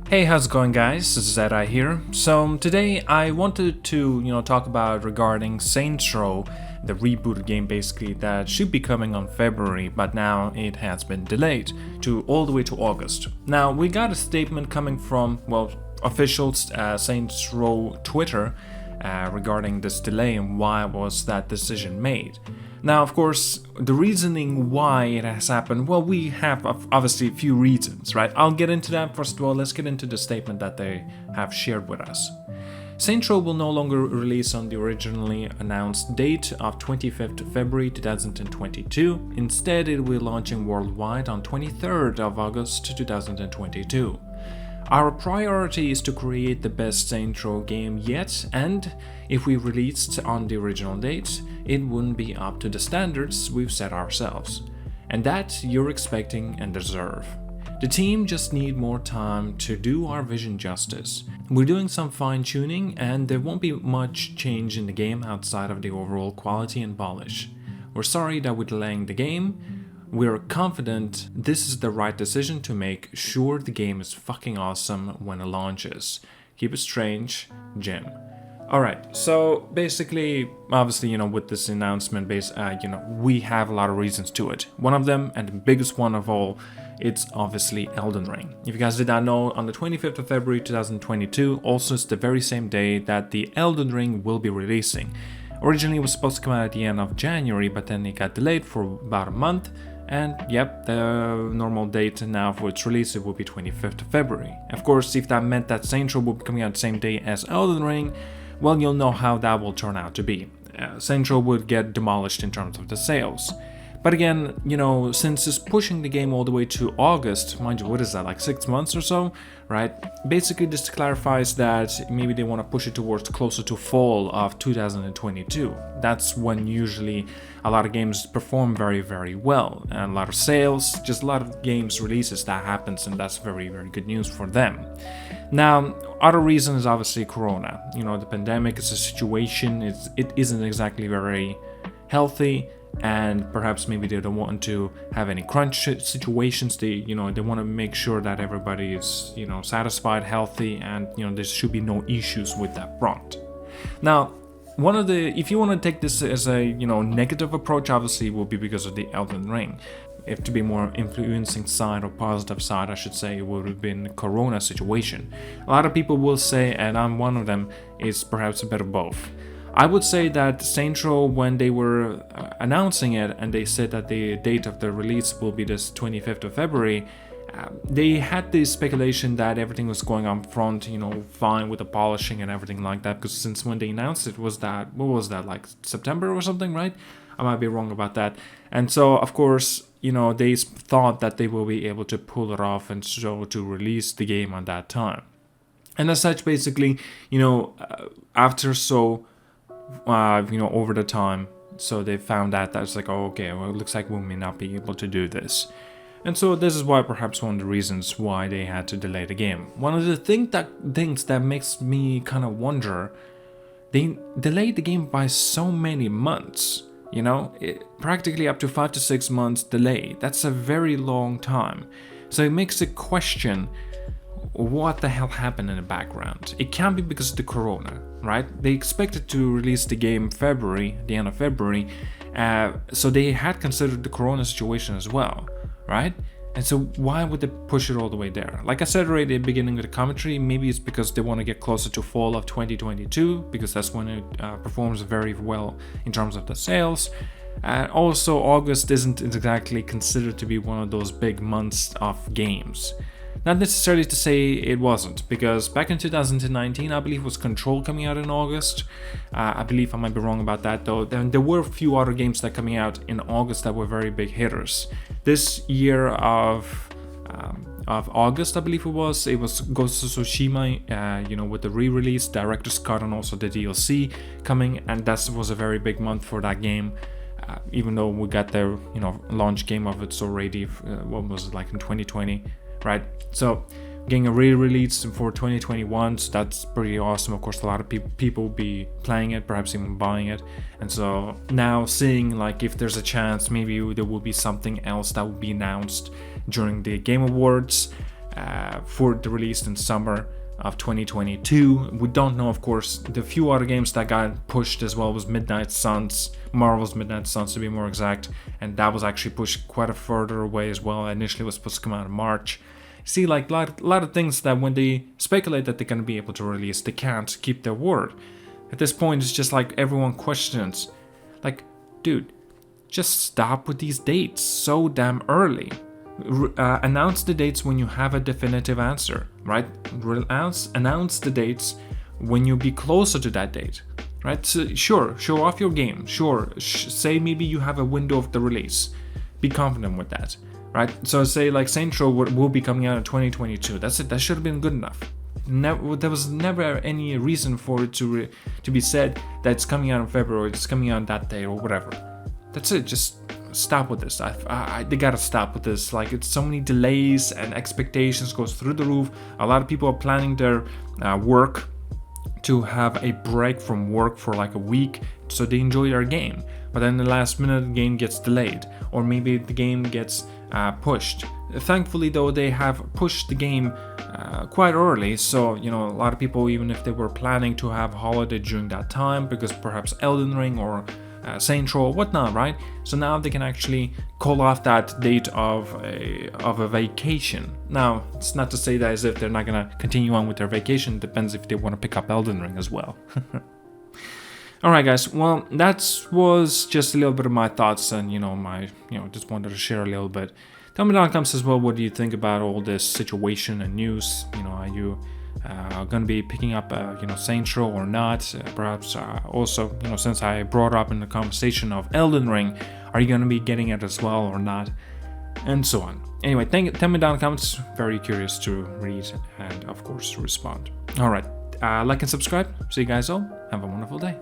Hey, how's it going, guys? This is ZDEyE here. So today I wanted to, talk about regarding Saints Row, the rebooted game basically that should be coming on February, but now it has been delayed to all the way to August. Now we got a statement coming from, official Saints Row Twitter regarding this delay and why was that decision made. Now, of course, the reasoning why it has happened, we have obviously a few reasons, right? I'll get into that. First of all, let's get into the statement that they have shared with us. Saints Row will no longer release on the originally announced date of 25th of February 2022. Instead, it will be launching worldwide on 23rd of August 2022. Our priority is to create the best Saints Row game yet, and if we released on the original date, it wouldn't be up to the standards we've set ourselves. And that you're expecting and deserve. The team just need more time to do our vision justice. We're doing some fine-tuning and there won't be much change in the game outside of the overall quality and polish. We're sorry that we're delaying the game. We're confident this is the right decision to make sure the game is fucking awesome when it launches. Keep it strange, Jim. Alright, so basically, obviously, with this announcement, we have a lot of reasons to it. One of them, and the biggest one of all, it's obviously Elden Ring. If you guys did not know, on the 25th of February 2022, also it's the very same day that the Elden Ring will be releasing. Originally, it was supposed to come out at the end of January, but then it got delayed for about a month. And yep, the normal date now for its release, it will be 25th of February. Of course, if that meant that Saints Row will be coming out the same day as Elden Ring, well, you'll know how that will turn out to be. Saints Row would get demolished in terms of the sales. But again, since it's pushing the game all the way to August, mind you, what is that, like 6 months or so, right? Basically, this clarifies that maybe they want to push it towards closer to fall of 2022. That's when usually a lot of games perform very, very well. And a lot of sales, just a lot of games releases that happens, and that's very, very good news for them. Now, other reason is obviously Corona. The pandemic is a situation, it isn't exactly very healthy. And perhaps maybe they don't want to have any crunch situations. They want to make sure that everybody is, satisfied, healthy, and there should be no issues with that front. Now, if you want to take this as a negative approach, obviously it will be because of the Elden Ring. If to be more influencing side or positive side, I should say, it would have been Corona situation. A lot of people will say, and I'm one of them, is perhaps a bit of both. I would say that Saints Row, when they were announcing it and they said that the date of the release will be this 25th of February, they had this speculation that everything was going on front, fine with the polishing and everything like that, because since when they announced it was that, like September or something, right? I might be wrong about that. And so, of course, they thought that they will be able to pull it off and so to release the game on that time. And as such, basically, after over the time, so they found out that it's like, oh, okay, well, it looks like we may not be able to do this. And so this is why perhaps one of the reasons why they had to delay the game. One of the things that makes me kind of wonder, they delayed the game by so many months, practically up to 5 to 6 months delay. That's a very long time. So it makes a question, what the hell happened in the background? It can't be because of the Corona, right? They expected to release the game the end of February, so they had considered the Corona situation as well, right? And so why would they push it all the way there? Like I said right at the beginning of the commentary, maybe it's because they want to get closer to fall of 2022, because that's when it performs very well in terms of the sales. Also, August isn't exactly considered to be one of those big months of games. Not necessarily to say it wasn't, because back in 2019, I believe was Control coming out in August. I believe I might be wrong about that though. Then there were a few other games that coming out in August that were very big hitters. This year of August, I believe it was Ghost of Tsushima, with the re-release, director's cut, and also the DLC coming, and that was a very big month for that game. Even though we got the launch game of it already, what was it, like in 2020? Right, so getting a re-release for 2021, so that's pretty awesome. Of course, a lot of people will be playing it, perhaps even buying it. And so now seeing like if there's a chance maybe there will be something else that will be announced during the Game Awards, for the release in summer of 2022. We don't know, of course. The few other games that got pushed as well was Midnight Suns, Marvel's Midnight Suns to be more exact, and that was actually pushed quite a further away as well. Initially it was supposed to come out in March. See, like a lot of things that when they speculate that they're going to be able to release, they can't keep their word. At this point, it's just like everyone questions, like, dude, just stop with these dates so damn early. Announce the dates when you have a definitive answer, right? Announce the dates when you be closer to that date, right? So sure, show off your game. Sure, say maybe you have a window of the release. Be confident with that, right? So say like Saints Row will be coming out in 2022. That's it. That should have been good enough. There was never any reason for it to be said that it's coming out in February, it's coming out that day or whatever. That's it. Just stop with this. They gotta stop with this. Like, it's so many delays and expectations goes through the roof. A lot of people are planning their work to have a break from work for like a week so they enjoy their game. But then the last minute the game gets delayed, or maybe the game gets pushed. Thankfully though, they have pushed the game quite early, so a lot of people, even if they were planning to have holiday during that time because perhaps Elden Ring or Saints Row or whatnot, right? So now they can actually call off that date of a vacation. Now, it's not to say that as if they're not gonna continue on with their vacation. It depends if they want to pick up Elden Ring as well. Alright guys, well, that was just a little bit of my thoughts and just wanted to share a little bit. Tell me down in the comments as well, what do you think about all this situation and news? Are you going to be picking up Saints Row or not? Perhaps also, since I brought up in the conversation of Elden Ring, are you going to be getting it as well or not? And so on. Anyway, tell me down in the comments. Very curious to read and of course respond. Alright, like and subscribe. See you guys all. Have a wonderful day.